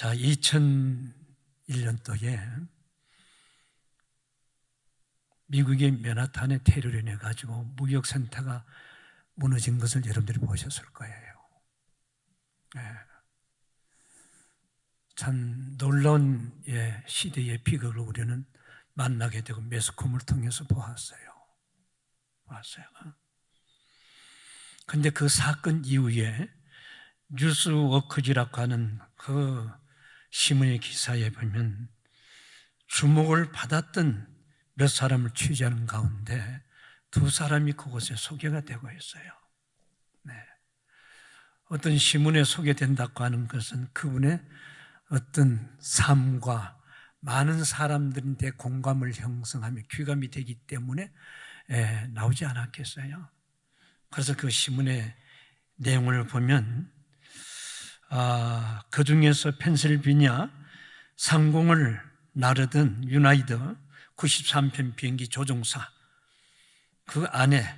자, 2001년도에 미국의 맨하탄에 테러를 인해 가지고 무역센터가 무너진 것을 여러분들이 보셨을 거예요. 네. 참 놀라운 시대의 비극을 우리는 만나게 되고 매스컴을 통해서 보았어요. 그런데 그 사건 이후에 뉴스워크지라고 하는 그 신문의 기사에 보면 주목을 받았던 몇 사람을 취재하는 가운데 두 사람이 그곳에 소개가 되고 있어요. 네. 어떤 신문에 소개된다고 하는 것은 그분의 어떤 삶과 많은 사람들한테 공감을 형성하며 귀감이 되기 때문에 나오지 않았겠어요. 그래서 그 신문의 내용을 보면 그 중에서 펜실베니아 상공을 나르던 유나이더 93편 비행기 조종사 그 안에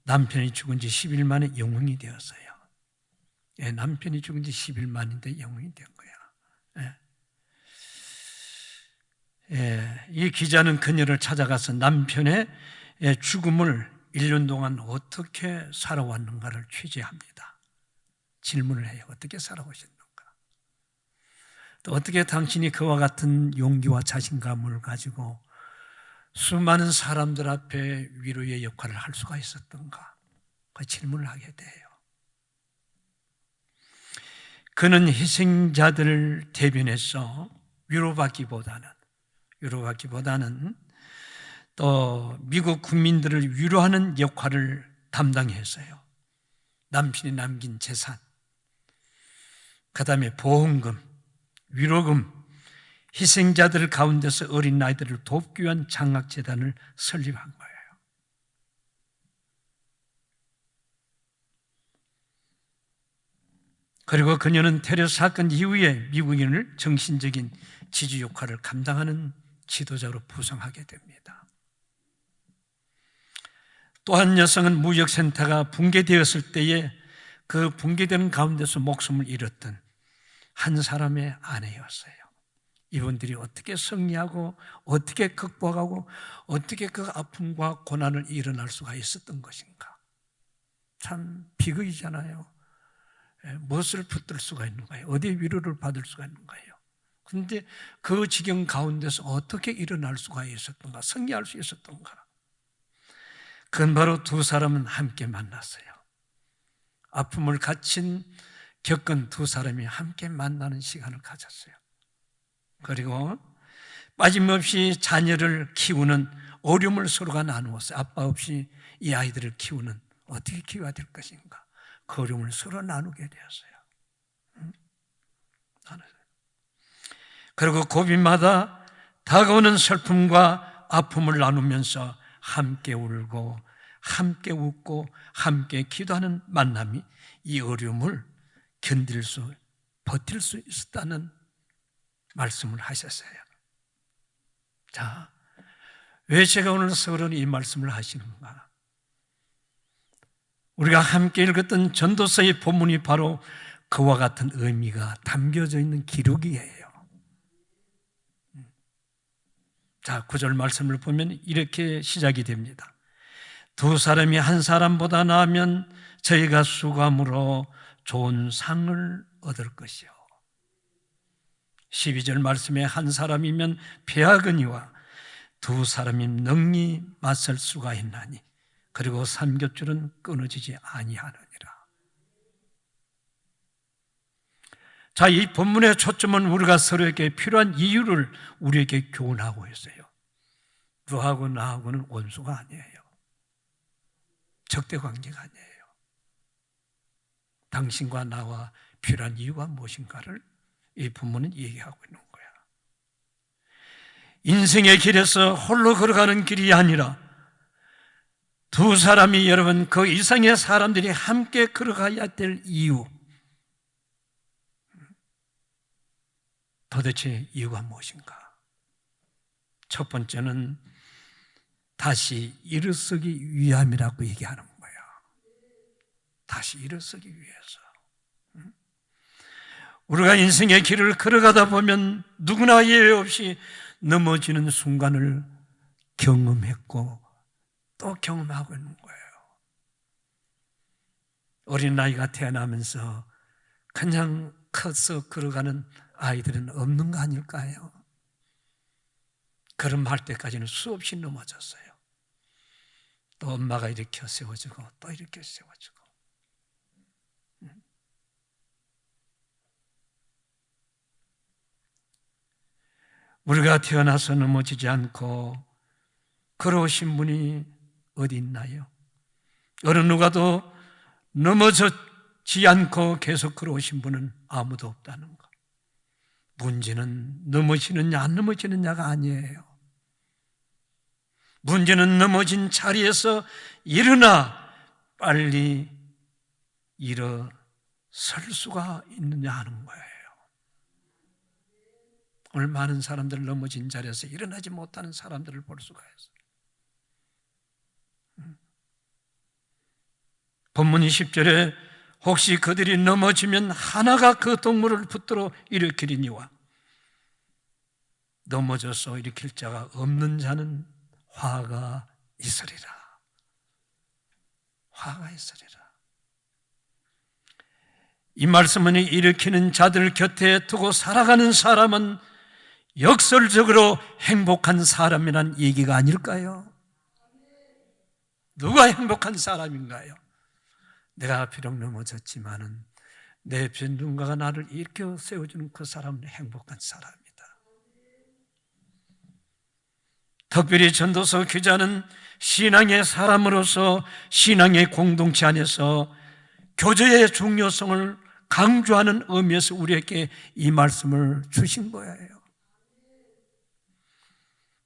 남편이 죽은 지 10일 만에 영웅이 되었어요. 남편이 죽은 지 10일 만인데 영웅이 된 거야. 이 기자는 그녀를 찾아가서 남편의 죽음을 1년 동안 어떻게 살아왔는가를 취재합니다. 질문을 해요. 어떻게 살아오셨는가? 또 어떻게 당신이 그와 같은 용기와 자신감을 가지고 수많은 사람들 앞에 위로의 역할을 할 수가 있었던가? 그 질문을 하게 돼요. 그는 희생자들을 대변해서 위로받기보다는 또 미국 국민들을 위로하는 역할을 담당했어요. 남편이 남긴 재산, 그 다음에 보험금, 위로금, 희생자들 가운데서 어린 아이들을 돕기 위한 장학재단을 설립한 거예요. 그리고 그녀는 테러 사건 이후에 미국인을 정신적인 지주 역할을 감당하는 지도자로 부상하게 됩니다. 또한 여성은 무역센터가 붕괴되었을 때에 그 붕괴되는 가운데서 목숨을 잃었던 한 사람의 아내였어요. 이분들이 어떻게 승리하고 어떻게 극복하고 어떻게 그 아픔과 고난을 일어날 수가 있었던 것인가? 참 비극이잖아요. 무엇을 붙들 수가 있는가요? 어디에 위로를 받을 수가 있는가요? 그런데 그 지경 가운데서 어떻게 일어날 수가 있었던가? 승리할 수 있었던가? 그건 바로 두 사람은 함께 만났어요. 아픔을 겪은 두 사람이 함께 만나는 시간을 가졌어요. 그리고 빠짐없이 자녀를 키우는 어려움을 서로가 나누었어요. 아빠 없이 이 아이들을 어떻게 키워야 될 것인가? 그 어려움을 서로 나누게 되었어요. 그리고 고비마다 다가오는 슬픔과 아픔을 나누면서 함께 울고 함께 웃고 함께 기도하는 만남이 이 어려움을 버틸 수 있었다는 말씀을 하셨어요. 자, 왜 제가 오늘 서론 이 말씀을 하시는가? 우리가 함께 읽었던 전도서의 본문이 바로 그와 같은 의미가 담겨져 있는 기록이에요. 자, 9절 말씀을 보면 이렇게 시작이 됩니다. 두 사람이 한 사람보다 나으면 저희가 수감으로 좋은 상을 얻을 것이요. 12절 말씀에 한 사람이면 패하거니와 두 사람이면 능히 맞설 수가 있나니 그리고 삼겹줄은 끊어지지 아니하느니라. 자, 이 본문의 초점은 우리가 서로에게 필요한 이유를 우리에게 교훈하고 있어요. 너하고 나하고는 원수가 아니에요. 적대관계가 아니에요. 당신과 나와 필요한 이유가 무엇인가를 이 본문은 얘기하고 있는 거야. 인생의 길에서 홀로 걸어가는 길이 아니라 두 사람이 여러분 그 이상의 사람들이 함께 걸어가야 될 이유, 도대체 이유가 무엇인가? 첫 번째는 다시 일어서기 위함이라고 얘기하는 거야. 다시 일어서기 위해서. 우리가 인생의 길을 걸어가다 보면 누구나 예외 없이 넘어지는 순간을 경험했고 또 경험하고 있는 거예요. 어린 나이가 태어나면서 그냥 커서 걸어가는 아이들은 없는 거 아닐까요? 걸음할 때까지는 수없이 넘어졌어요. 또 엄마가 일으켜 세워주고 또 일으켜 세워주고. 우리가 태어나서 넘어지지 않고 걸어오신 분이 어디 있나요? 어느 누가도 넘어지지 않고 계속 걸어오신 분은 아무도 없다는 것. 문제는 넘어지느냐 안 넘어지느냐가 아니에요. 문제는 넘어진 자리에서 일어나 빨리 일어설 수가 있느냐 하는 거예요. 오늘 많은 사람들 넘어진 자리에서 일어나지 못하는 사람들을 볼 수가 있어요. 본문 10절에 혹시 그들이 넘어지면 하나가 그 동물을 붙들어 일으키리니와 넘어져서 일으킬 자가 없는 자는 화가 있으리라. 화가 있으리라. 이 말씀은 일으키는 자들 곁에 두고 살아가는 사람은 역설적으로 행복한 사람이란 얘기가 아닐까요? 누가 행복한 사람인가요? 내가 비록 넘어졌지만은 내 옆에 누군가가 나를 일으켜 세워주는 그 사람은 행복한 사람이다. 특별히 전도서 기자는 신앙의 사람으로서 신앙의 공동체 안에서 교제의 중요성을 강조하는 의미에서 우리에게 이 말씀을 주신 거예요.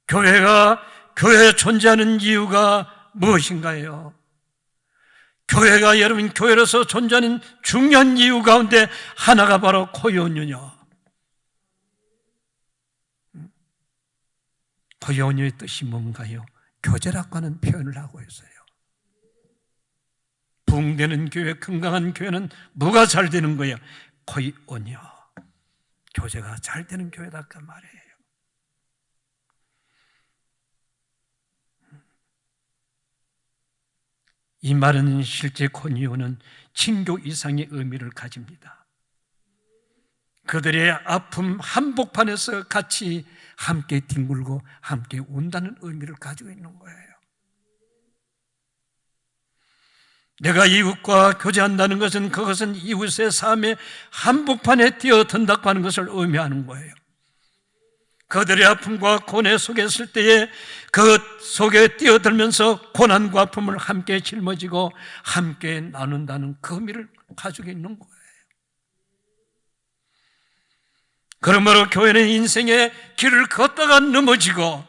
교회가 교회에 존재하는 이유가 무엇인가요? 교회가 여러분 교회로서 존재하는 중요한 이유 가운데 하나가 바로 코이오니요. 코이오니의 뜻이 뭔가요? 교제라고 하는 표현을 하고 있어요. 부흥되는 교회, 건강한 교회는 뭐가 잘 되는 거예요? 코이오니요. 교제가 잘 되는 교회다 그 말이에요. 이 말은 실제 코이오는 친교 이상의 의미를 가집니다. 그들의 아픔 한복판에서 같이 함께 뒹굴고 함께 운다는 의미를 가지고 있는 거예요. 내가 이웃과 교제한다는 것은 그것은 이웃의 삶의 한복판에 뛰어든다고 하는 것을 의미하는 거예요. 그들의 아픔과 고뇌 속에 있을 때에 그 속에 뛰어들면서 고난과 아픔을 함께 짊어지고 함께 나눈다는 그 의미를 가지고 있는 거예요. 그러므로 교회는 인생의 길을 걷다가 넘어지고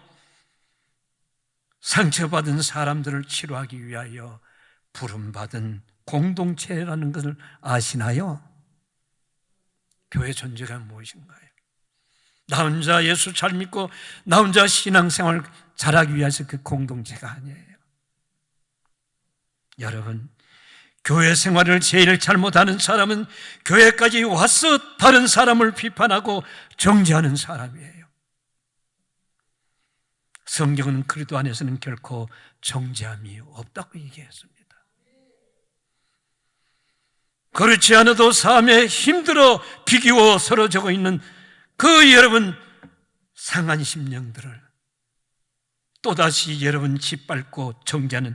상처받은 사람들을 치료하기 위하여 부름받은 공동체라는 것을 아시나요? 교회 존재가 무엇인가요? 나 혼자 예수 잘 믿고 나 혼자 신앙생활 잘하기 위해서 그 공동체가 아니에요. 여러분, 교회 생활을 제일 잘못하는 사람은 교회까지 와서 다른 사람을 비판하고 정죄하는 사람이에요. 성경은 그리스도 안에서는 결코 정죄함이 없다고 얘기했습니다. 그렇지 않아도 삶에 힘들어 비기워 쓰러지고 있는 그 여러분 상한 심령들을 또다시 여러분 짓밟고 정죄하는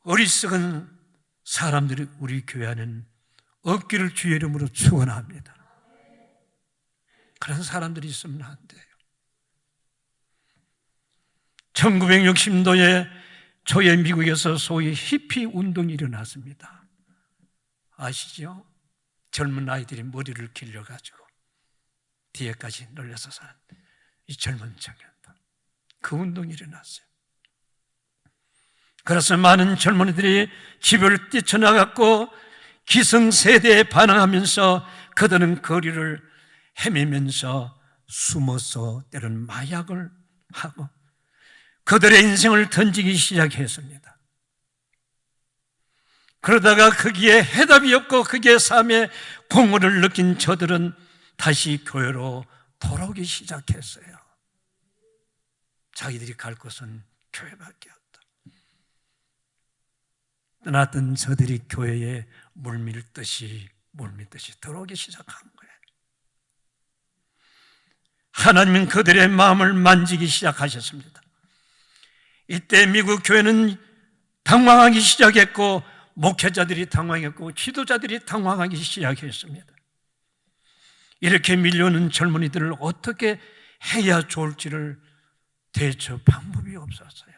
어리석은 사람들이 우리 교회 안에는 없기를 주의 이름으로 축원합니다. 그런 사람들이 있으면 안 돼요. 1960년도에 초에 미국에서 소위 히피 운동이 일어났습니다. 아시죠? 젊은 아이들이 머리를 길러가지고 뒤에까지 늘려서 사는 이 젊은 청년들, 그 운동이 일어났어요. 그래서 많은 젊은이들이 집을 뛰쳐나갔고 기성세대에 반항하면서 그들은 거리를 헤매면서 숨어서 때로는 마약을 하고 그들의 인생을 던지기 시작했습니다. 그러다가 거기에 해답이 없고 거기에 삶의 공허를 느낀 저들은 다시 교회로 돌아오기 시작했어요. 자기들이 갈 곳은 교회밖에 없다. 떠났던 저들이 교회에 물밀듯이 들어오기 시작한 거예요. 하나님은 그들의 마음을 만지기 시작하셨습니다. 이때 미국 교회는 당황하기 시작했고, 목회자들이 당황했고, 지도자들이 당황하기 시작했습니다. 이렇게 밀려오는 젊은이들을 어떻게 해야 좋을지를 대처 방법이 없었어요.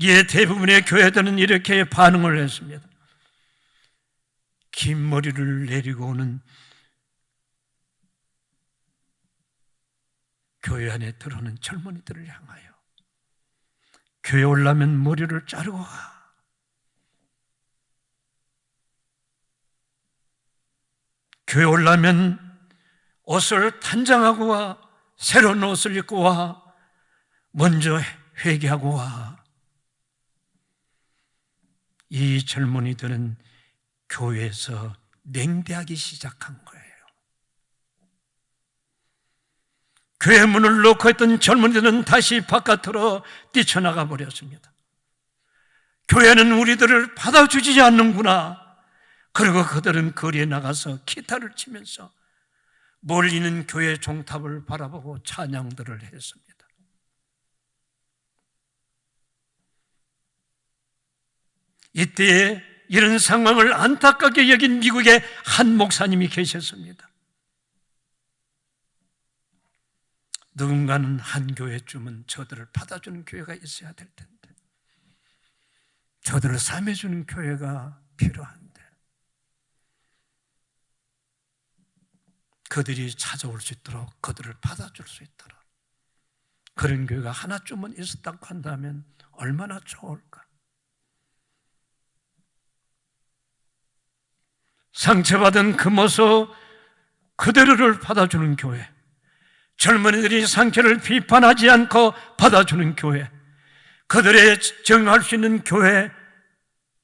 이에 대부분의 교회들은 이렇게 반응을 했습니다. 긴 머리를 내리고 오는 교회 안에 들어오는 젊은이들을 향하여 교회 오려면 머리를 자르고 와. 교회 오려면 옷을 단장하고 와. 새로운 옷을 입고 와. 먼저 회개하고 와. 이 젊은이들은 교회에서 냉대하기 시작한 거예요. 교회 문을 놓고 있던 젊은이들은 다시 바깥으로 뛰쳐나가 버렸습니다. 교회는 우리들을 받아주지 않는구나. 그리고 그들은 거리에 나가서 기타를 치면서 멀리는 교회 종탑을 바라보고 찬양들을 했습니다. 이때에 이런 상황을 안타깝게 여긴 미국의 한 목사님이 계셨습니다. 누군가는 한 교회쯤은 저들을 받아주는 교회가 있어야 될 텐데, 저들을 삼해주는 교회가 필요한데, 그들이 찾아올 수 있도록, 그들을 받아줄 수 있도록 그런 교회가 하나쯤은 있었다고 한다면 얼마나 좋을까. 상처받은 그 모습 그대로를 받아주는 교회, 젊은이들이 상처를 비판하지 않고 받아주는 교회, 그들의 정할 수 있는 교회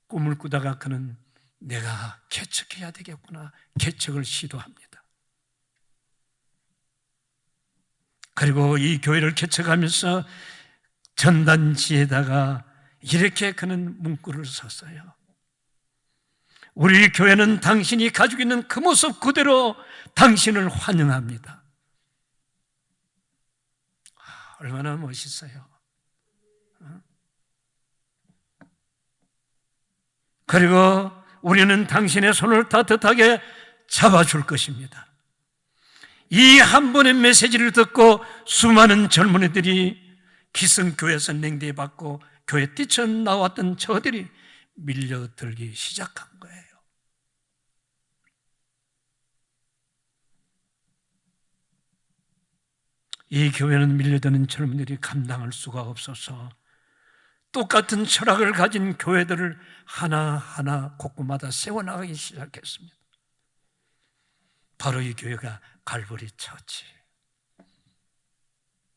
꿈을 꾸다가 그는 내가 개척해야 되겠구나, 개척을 시도합니다. 그리고 이 교회를 개척하면서 전단지에다가 이렇게 그는 문구를 썼어요. 우리 교회는 당신이 가지고 있는 그 모습 그대로 당신을 환영합니다. 얼마나 멋있어요. 그리고 우리는 당신의 손을 따뜻하게 잡아줄 것입니다. 이 한 번의 메시지를 듣고 수많은 젊은이들이 기성교회에서 냉대받고 교회 뛰쳐나왔던 저들이 밀려들기 시작한 거예요. 이 교회는 밀려드는 젊은이들이 감당할 수가 없어서 똑같은 철학을 가진 교회들을 하나하나 곳곳마다 세워나가기 시작했습니다. 바로 이 교회가 갈보리 처치.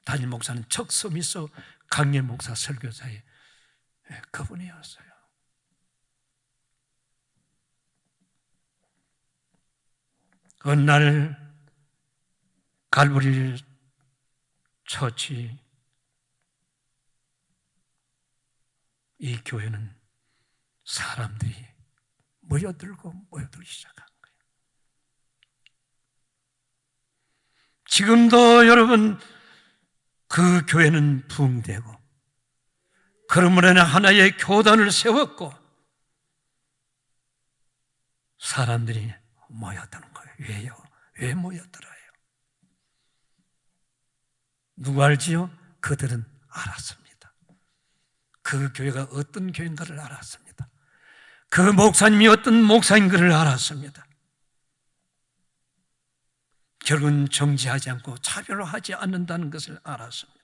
담임 목사는 척서미서 강예 목사 설교사의 그분이었어요. 어느 날 갈보리 처치, 이 교회는 사람들이 모여들기 시작한 거예요. 지금도 여러분 그 교회는 부흥되고 그러므로 하나의 교단을 세웠고 사람들이 모여드는 거예요. 왜요? 왜 모여들어요? 누가 알지요? 그들은 알았습니다. 그 교회가 어떤 교회인가를 알았습니다. 그 목사님이 어떤 목사인가를 알았습니다. 결국은 정지하지 않고 차별화하지 않는다는 것을 알았습니다.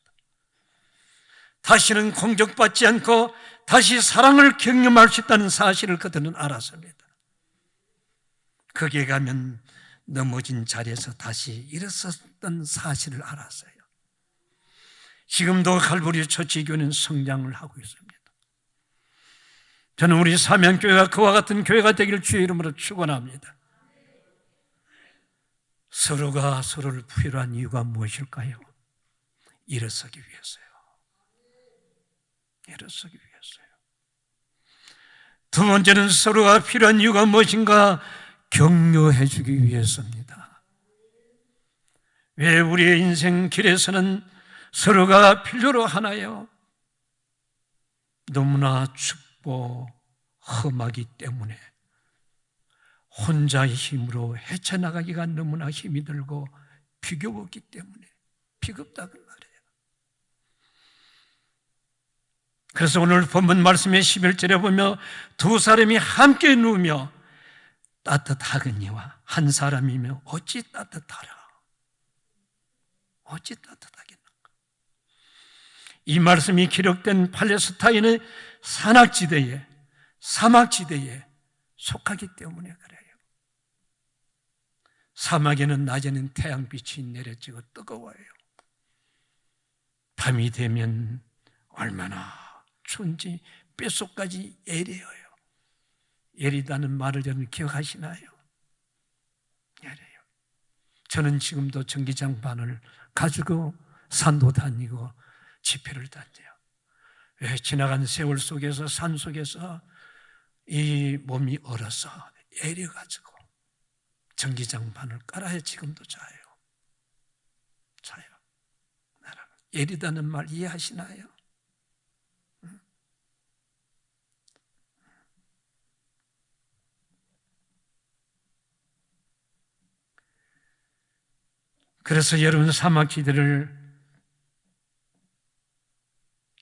다시는 공격받지 않고 다시 사랑을 경험할 수 있다는 사실을 그들은 알았습니다. 거기에 가면 넘어진 자리에서 다시 일어섰던 사실을 알았어요. 지금도 갈보리 처치교회는 성장을 하고 있습니다. 저는 우리 사명교회가 그와 같은 교회가 되기를 주의 이름으로 축원합니다. 서로가 서로를 필요한 이유가 무엇일까요? 일어서기 위해서요. 일어서기 위해서요. 두 번째는 서로가 필요한 이유가 무엇인가? 격려해 주기 위해서입니다. 왜 우리의 인생 길에서는 서로가 필요로 하나요? 너무나 춥고 험하기 때문에 혼자의 힘으로 헤쳐나가기가 너무나 힘이 들고 비교없기 때문에 비겁다는 말이에요. 그래서 오늘 본문 말씀의 11절에 보면 두 사람이 함께 누우며 따뜻하거니와 한 사람이며 어찌 따뜻하라. 어찌 따뜻하겠는가. 이 말씀이 기록된 팔레스타인의 산악지대에 사막지대에 속하기 때문에 그래요. 사막에는 낮에는 태양빛이 내려지고 뜨거워요. 밤이 되면 얼마나 추운지 뼛속까지 애려요. 애리다는 말을 여러분 기억하시나요? 애려요. 저는 지금도 전기장판을 가지고 산도 다니고 집회를 다녀요. 왜? 지나간 세월 속에서 산 속에서 이 몸이 얼어서 애려가지고 전기장판을 깔아야 지금도 자요. 여러분, 애리다는 말 이해하시나요? 그래서 여러분 사막지대를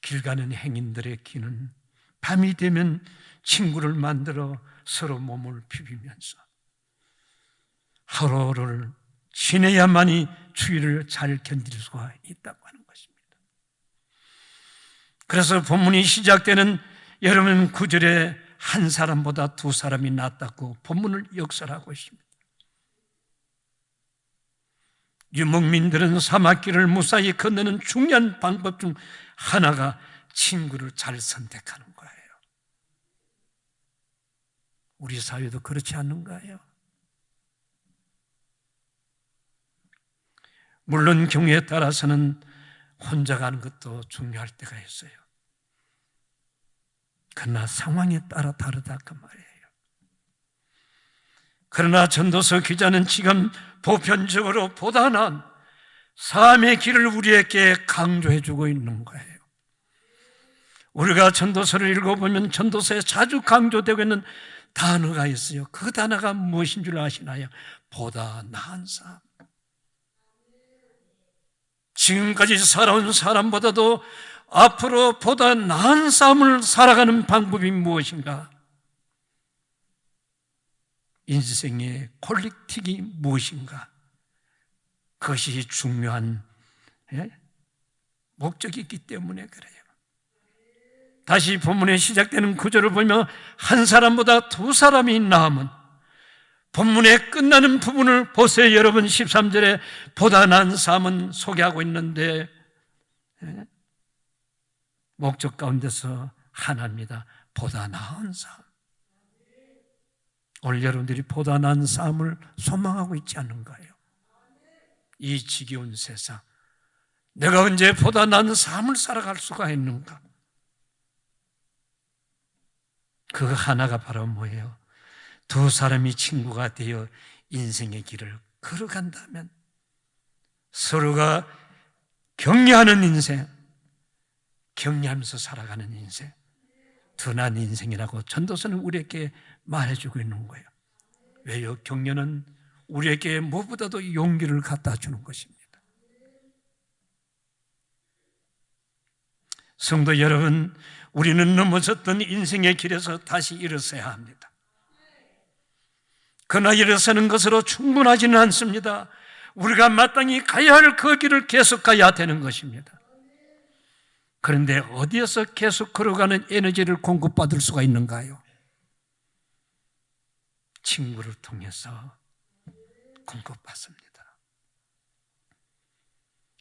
길 가는 행인들의 귀는 밤이 되면 친구를 만들어 서로 몸을 비비면서 하루를 지내야만이 추위를 잘 견딜 수가 있다고 하는 것입니다. 그래서 본문이 시작되는 여러분 9절에 한 사람보다 두 사람이 낫다고 본문을 역설하고 있습니다. 유목민들은 사막길을 무사히 건너는 중요한 방법 중 하나가 친구를 잘 선택하는 거예요. 우리 사회도 그렇지 않는가요? 물론 경우에 따라서는 혼자 가는 것도 중요할 때가 있어요. 그러나 상황에 따라 다르다 그 말이에요. 그러나 전도서 기자는 지금 보편적으로 보다 나은 삶의 길을 우리에게 강조해 주고 있는 거예요. 우리가 전도서를 읽어보면 전도서에 자주 강조되고 있는 단어가 있어요. 그 단어가 무엇인 줄 아시나요? 보다 나은 삶. 지금까지 살아온 사람보다도 앞으로 보다 나은 삶을 살아가는 방법이 무엇인가? 인생의 퀄리티가 무엇인가? 그것이 중요한 목적이 있기 때문에 그래요. 다시 본문에 시작되는 구절을 보면 한 사람보다 두 사람이 나으면 본문에 끝나는 부분을 보세요. 여러분 13절에 보다 나은 삶은 소개하고 있는데 목적 가운데서 하나입니다. 보다 나은 삶. 오늘 여러분들이 보다 나은 삶을 소망하고 있지 않은가요? 이 지겨운 세상, 내가 언제 보다 나은 삶을 살아갈 수가 있는가? 그 하나가 바로 뭐예요? 두 사람이 친구가 되어 인생의 길을 걸어간다면 서로가 격려하는 인생, 격려하면서 살아가는 인생, 든한 인생이라고 전도서는 우리에게 말해주고 있는 거예요. 왜요? 격려는 우리에게 무엇보다도 용기를 갖다 주는 것입니다. 성도 여러분, 우리는 넘어졌던 인생의 길에서 다시 일어서야 합니다. 그러나 일어서는 것으로 충분하지는 않습니다. 우리가 마땅히 가야 할 그 길을 계속 가야 되는 것입니다. 그런데 어디에서 계속 걸어가는 에너지를 공급받을 수가 있는가요? 친구를 통해서 공급받습니다.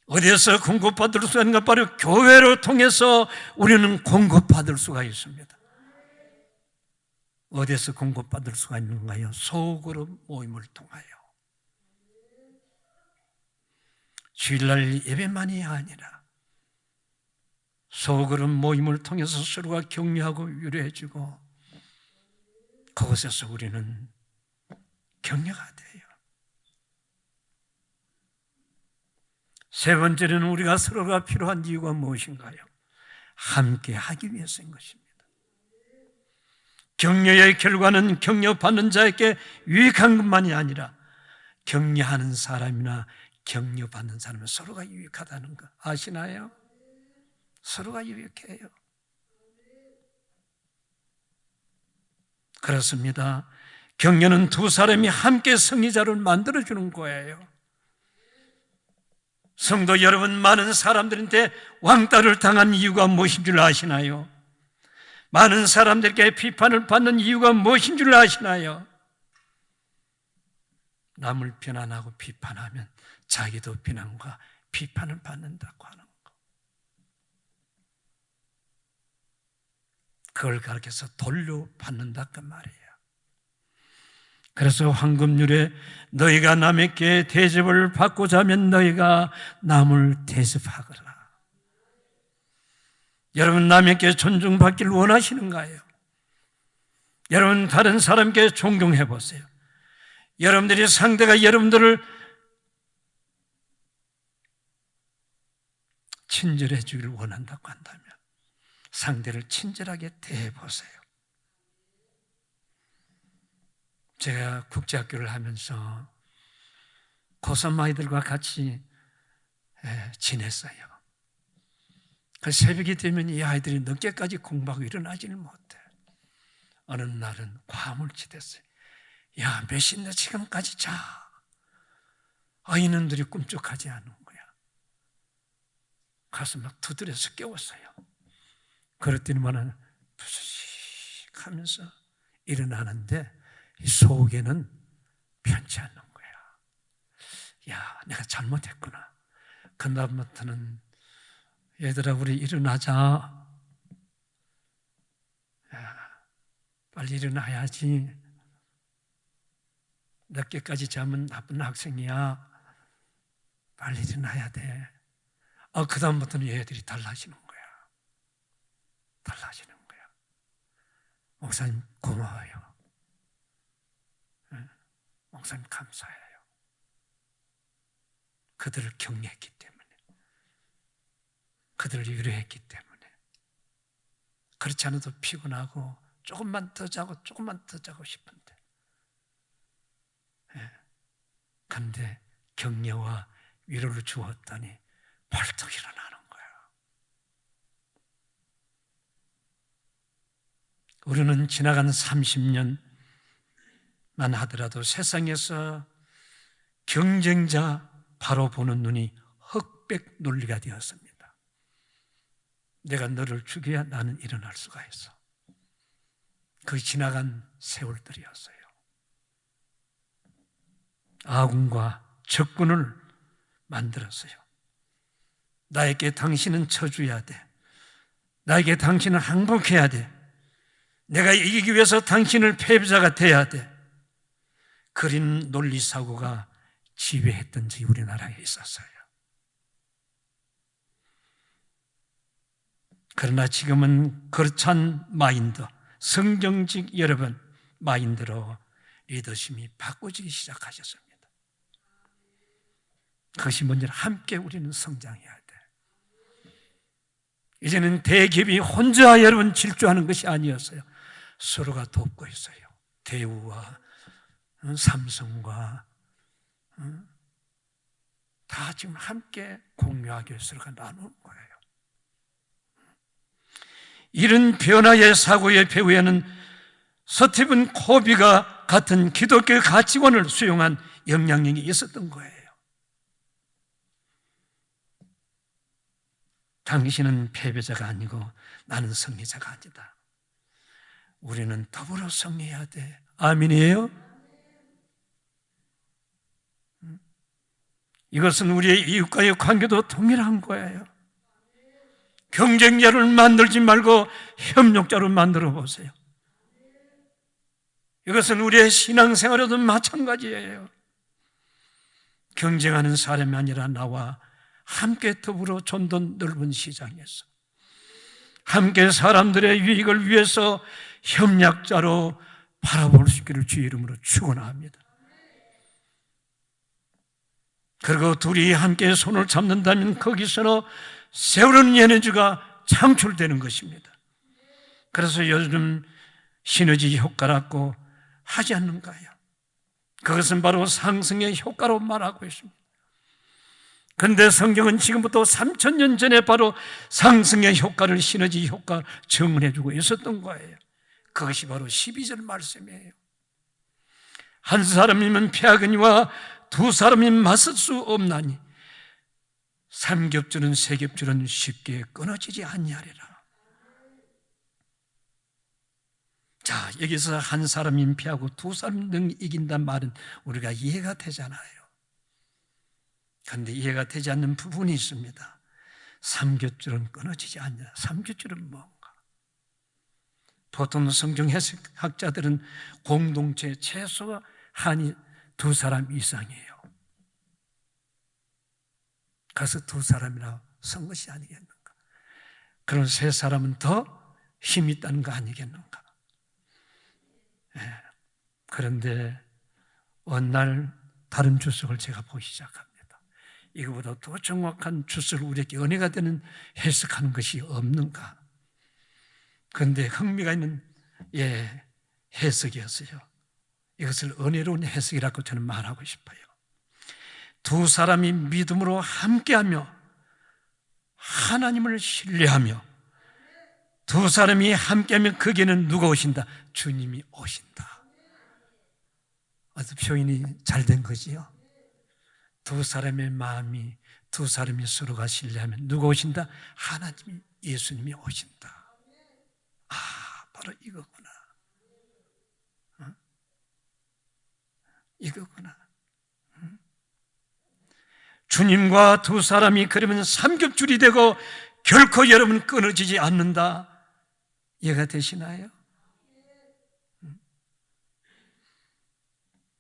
어디에서 공급받을 수가 있는가? 바로 교회를 통해서 우리는 공급받을 수가 있습니다. 어디서 공급받을 수가 있는가요? 소그룹 모임을 통하여. 주일날 예배만이 아니라 소그룹 모임을 통해서 서로가 격려하고 위로해주고, 그곳에서 우리는 격려가 돼요. 세 번째는 우리가 서로가 필요한 이유가 무엇인가요? 함께 하기 위해서인 것입니다. 격려의 결과는 격려받는 자에게 유익한 것만이 아니라 격려하는 사람이나 격려받는 사람은 서로가 유익하다는 거 아시나요? 서로가 유익해요. 그렇습니다. 격려는 두 사람이 함께 승리자를 만들어주는 거예요. 성도 여러분, 많은 사람들한테 왕따를 당한 이유가 무엇인 줄 아시나요? 많은 사람들에게 비판을 받는 이유가 무엇인 줄 아시나요? 남을 비난하고 비판하면 자기도 비난과 비판을 받는다고 하는 거. 그걸 가르쳐서 돌려받는다 그 말이에요. 그래서 황금률에 너희가 남에게 대접을 받고자 하면 너희가 남을 대접하거라. 여러분, 남에게 존중받기를 원하시는가요? 여러분, 다른 사람께 존경해 보세요. 여러분들이 상대가 여러분들을 친절해 주기를 원한다고 한다면 상대를 친절하게 대해 보세요. 제가 국제학교를 하면서 고3 아이들과 같이 지냈어요. 그 새벽이 되면 이 아이들이 늦게까지 공부하고 일어나지를 못해. 어느 날은 과물치됐어요. 야, 몇 시인데 지금까지 자. 아이놈들이 꿈쩍하지 않은 거야. 가서 막 두드려서 깨웠어요. 그랬더니만은 부스식 하면서 일어나는데 이 속에는 편치 않는 거야. 야, 내가 잘못했구나. 그다음부터는 얘들아, 우리 일어나자. 야, 빨리 일어나야지. 늦게까지 자면 나쁜 학생이야. 빨리 일어나야 돼. 그다음부터는 얘들이 달라지는 거야. 달라지는 거야. 목사님 고마워요. 목사님 감사해요. 그들을 격려했기 때문에, 그들을 위로했기 때문에. 그렇지 않아도 피곤하고 조금만 더 자고 싶은데, 그런데 격려와 위로를 주었더니 벌떡 일어나는 거야. 우리는 지나간 30년만 하더라도 세상에서 경쟁자 바로 보는 눈이 흑백 논리가 되었습니다. 내가 너를 죽여야 나는 일어날 수가 있어. 그 지나간 세월들이었어요. 아군과 적군을 만들었어요. 나에게 당신은 쳐줘야 돼. 나에게 당신은 항복해야 돼. 내가 이기기 위해서 당신을 패배자가 돼야 돼. 그런 논리사고가 지배했던 적이 우리나라에 있었어요. 그러나 지금은 거룩한 마인드, 성경적 여러분 마인드로 리더십이 바꿔지기 시작하셨습니다. 그것이 뭔지를 함께 우리는 성장해야 돼. 이제는 대기업이 혼자 여러분 질주하는 것이 아니었어요. 서로가 돕고 있어요. 대우와 삼성과 다 지금 함께 공유하기 위해서 서로가 나누는 거예요. 이런 변화의 사고의 배후에는 스티븐 코비가 같은 기독교의 가치관을 수용한 영향력이 있었던 거예요. 당신은 패배자가 아니고 나는 승리자가 아니다. 우리는 더불어 승리해야 돼. 아멘이에요? 이것은 우리의 이웃과의 관계도 동일한 거예요. 경쟁자를 만들지 말고 협력자로 만들어 보세요. 이것은 우리의 신앙생활에도 마찬가지예요. 경쟁하는 사람이 아니라 나와 함께 더불어 좀 더 넓은 시장에서 함께 사람들의 유익을 위해서 협력자로 바라볼 수 있기를 주의 이름으로 축원합니다. 그리고 둘이 함께 손을 잡는다면 거기서는 세우는 에너지가 창출되는 것입니다. 그래서 요즘 시너지 효과라고 하지 않는가요? 그것은 바로 상승의 효과로 말하고 있습니다. 그런데 성경은 지금부터 3000년 전에 바로 상승의 효과를, 시너지 효과 증언해주고 있었던 거예요. 그것이 바로 12절 말씀이에요. 한 사람이면 패하거니와 두 사람이 맞설 수 없나니 삼겹줄은 세겹줄은 쉽게 끊어지지 아니하리라. 자, 여기서 한 사람이 패하고 두 사람 능 이긴다는 말은 우리가 이해가 되잖아요. 그런데 이해가 되지 않는 부분이 있습니다. 삼겹줄은 끊어지지 않냐. 삼겹줄은 뭔가? 보통 성경 해석학자들은 공동체 최소가 한이 두 사람 이상이에요. 그래서 두 사람이라고 쓴 것이 아니겠는가? 그럼 세 사람은 더 힘이 있다는 거 아니겠는가? 예. 그런데 어느 날 다른 주석을 제가 보기 시작합니다. 이거보다 더 정확한 주석을 우리에게 은혜가 되는 해석하는 것이 없는가? 그런데 흥미가 있는 해석이었어요. 이것을 은혜로운 해석이라고 저는 말하고 싶어요. 두 사람이 믿음으로 함께하며 하나님을 신뢰하며 두 사람이 함께하면 거기에는 누가 오신다? 주님이 오신다. 아주 표현이 잘 된 거지요. 두 사람의 마음이, 두 사람이 서로가 신뢰하면 누가 오신다? 하나님이, 예수님이 오신다. 아, 바로 이거구나. 이거구나. 주님과 두 사람이 그러면 삼겹줄이 되고 결코 여러분 끊어지지 않는다. 이해가 되시나요?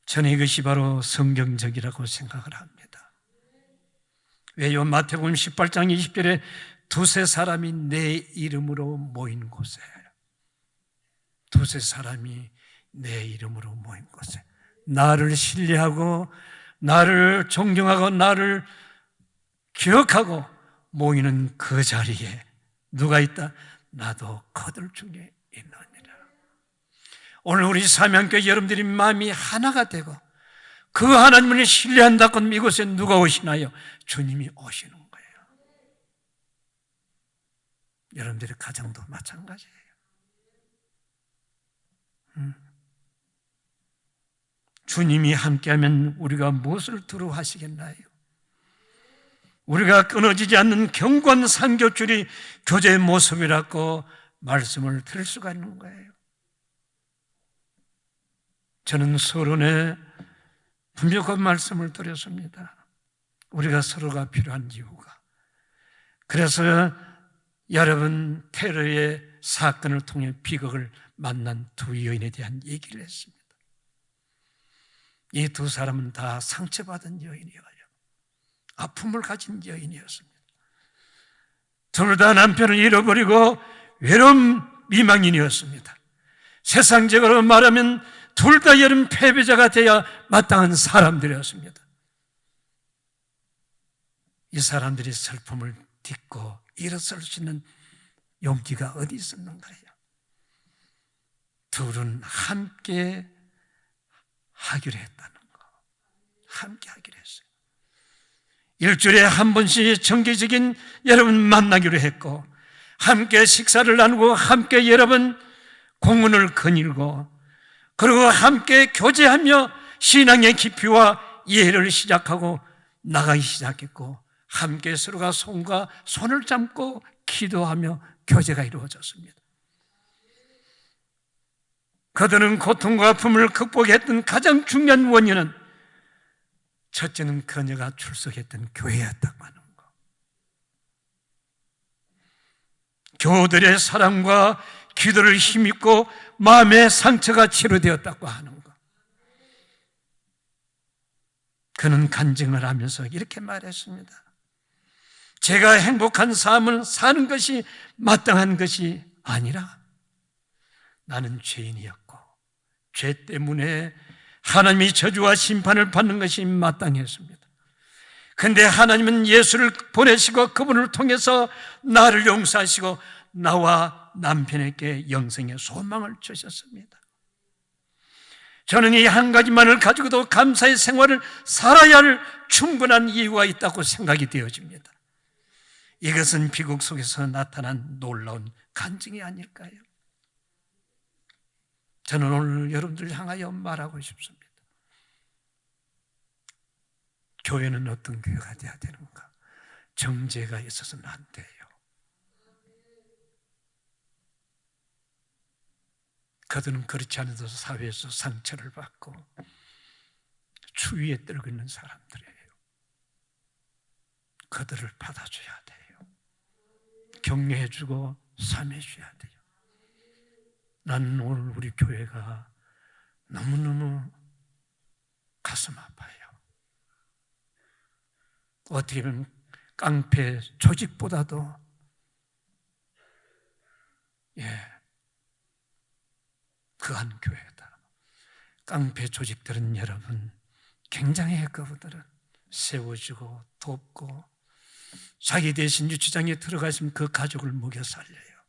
저는 이것이 바로 성경적이라고 생각을 합니다. 왜요? 마태복음 18장 20절에 두세 사람이 내 이름으로 모인 곳에, 두세 사람이 내 이름으로 모인 곳에, 나를 신뢰하고 나를 존경하고 나를 기억하고 모이는 그 자리에 누가 있다? 나도 그들 중에 있느니라. 오늘 우리 사명교회 여러분들이 마음이 하나가 되고 그 하나님을 신뢰한다고 하면 이곳에 누가 오시나요? 주님이 오시는 거예요. 여러분들의 가정도 마찬가지예요. 주님이 함께하면 우리가 무엇을 두려워하시겠나요? 우리가 끊어지지 않는 경건 삼겹줄이 교제의 모습이라고 말씀을 드릴 수가 있는 거예요. 저는 서론에 분명한 말씀을 드렸습니다. 우리가 서로가 필요한 이유가. 그래서 여러분 테러의 사건을 통해 비극을 만난 두 여인에 대한 얘기를 했습니다. 이 두 사람은 다 상처받은 여인이에요. 아픔을 가진 여인이었습니다. 둘 다 남편을 잃어버리고 외로운 미망인이었습니다. 세상적으로 말하면 둘 다 여름 패배자가 되어야 마땅한 사람들이었습니다. 이 사람들이 슬픔을 딛고 일어설 수 있는 용기가 어디 있었는가요? 둘은 함께 하기로 했다는 거. 함께 하기로 했어요. 일주일에 한 번씩 정기적인 여러분 만나기로 했고, 함께 식사를 나누고, 함께 여러분 공문을 거닐고, 그리고 함께 교제하며 신앙의 깊이와 이해를 시작하고 나가기 시작했고, 함께 서로가 손과 손을 잡고 기도하며 교제가 이루어졌습니다. 그들은 고통과 아픔을 극복했던 가장 중요한 원인은 첫째는 그녀가 출석했던 교회였다고 하는 것. 교우들의 사랑과 기도를 힘입고 마음의 상처가 치료되었다고 하는 것. 그는 간증을 하면서 이렇게 말했습니다. 제가 행복한 삶을 사는 것이 마땅한 것이 아니라 나는 죄인이었고 죄 때문에 하나님이 저주와 심판을 받는 것이 마땅했습니다. 그런데 하나님은 예수를 보내시고 그분을 통해서 나를 용서하시고 나와 남편에게 영생의 소망을 주셨습니다. 저는 이 한 가지만을 가지고도 감사의 생활을 살아야 할 충분한 이유가 있다고 생각이 되어집니다. 이것은 비극 속에서 나타난 놀라운 간증이 아닐까요? 저는 오늘 여러분들 향하여 말하고 싶습니다. 교회는 어떤 교회가 되어야 되는가? 정죄가 있어서는 안 돼요. 그들은 그렇지 않아도 사회에서 상처를 받고 추위에 떨고 있는 사람들이에요. 그들을 받아줘야 돼요. 격려해주고 삶해줘야 돼요. 나는 오늘 우리 교회가 너무너무 가슴 아파요. 어떻게 보면 깡패 조직보다도 그한 교회다. 깡패 조직들은 여러분 굉장히 그분들은 세워주고 돕고 자기 대신 유치장에 들어가시면 그 가족을 먹여 살려요.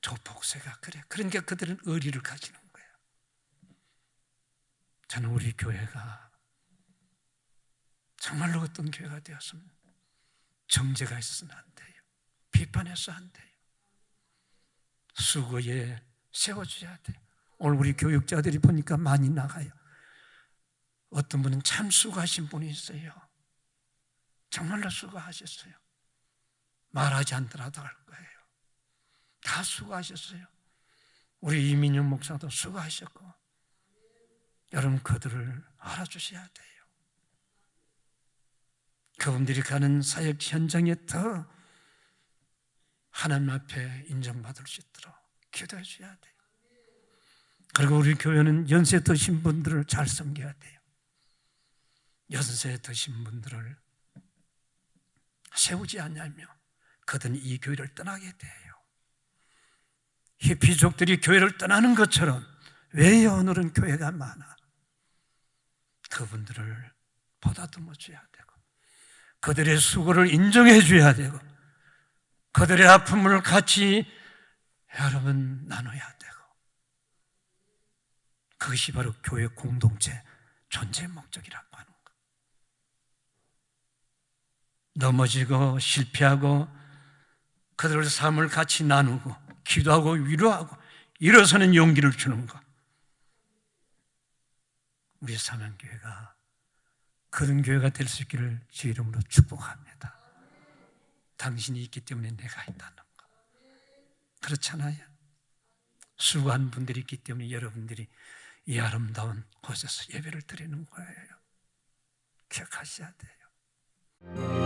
조폭세가 그래. 그러니까 그들은 의리를 가지는 거예요. 저는 우리 교회가 정말로 어떤 교회가 되었으면 정죄가 있어서는 안 돼요. 비판해서 안 돼요. 수고에 세워줘야 돼요. 오늘 우리 교육자들이 보니까 많이 나가요. 어떤 분은 참 수고하신 분이 있어요. 정말로 수고하셨어요. 말하지 않더라도 할 거예요. 다 수고하셨어요. 우리 이민영 목사도 수고하셨고, 여러분 그들을 알아주셔야 돼요. 그분들이 가는 사역 현장에 더 하나님 앞에 인정받을 수 있도록 기도해 줘야 돼요. 그리고 우리 교회는 연세 드신 분들을 잘 섬겨야 돼요. 연세 드신 분들을 세우지 않냐며 그들은 이 교회를 떠나게 돼요. 히피족들이 교회를 떠나는 것처럼 왜 오늘은 교회가 많아? 그분들을 보다듬어 줘야 되고 그들의 수고를 인정해 줘야 되고 그들의 아픔을 같이 여러분 나눠야 되고 그것이 바로 교회 공동체 존재 목적이라고 하는 것. 넘어지고 실패하고 그들의 삶을 같이 나누고 기도하고 위로하고 일어서는 용기를 주는 것. 우리 사명교회가 그런 교회가 될 수 있기를 주 이름으로 축복합니다. 당신이 있기 때문에 내가 있다는 것. 그렇잖아요. 수고한 분들이 있기 때문에 여러분들이 이 아름다운 곳에서 예배를 드리는 거예요. 기억하셔야 돼요.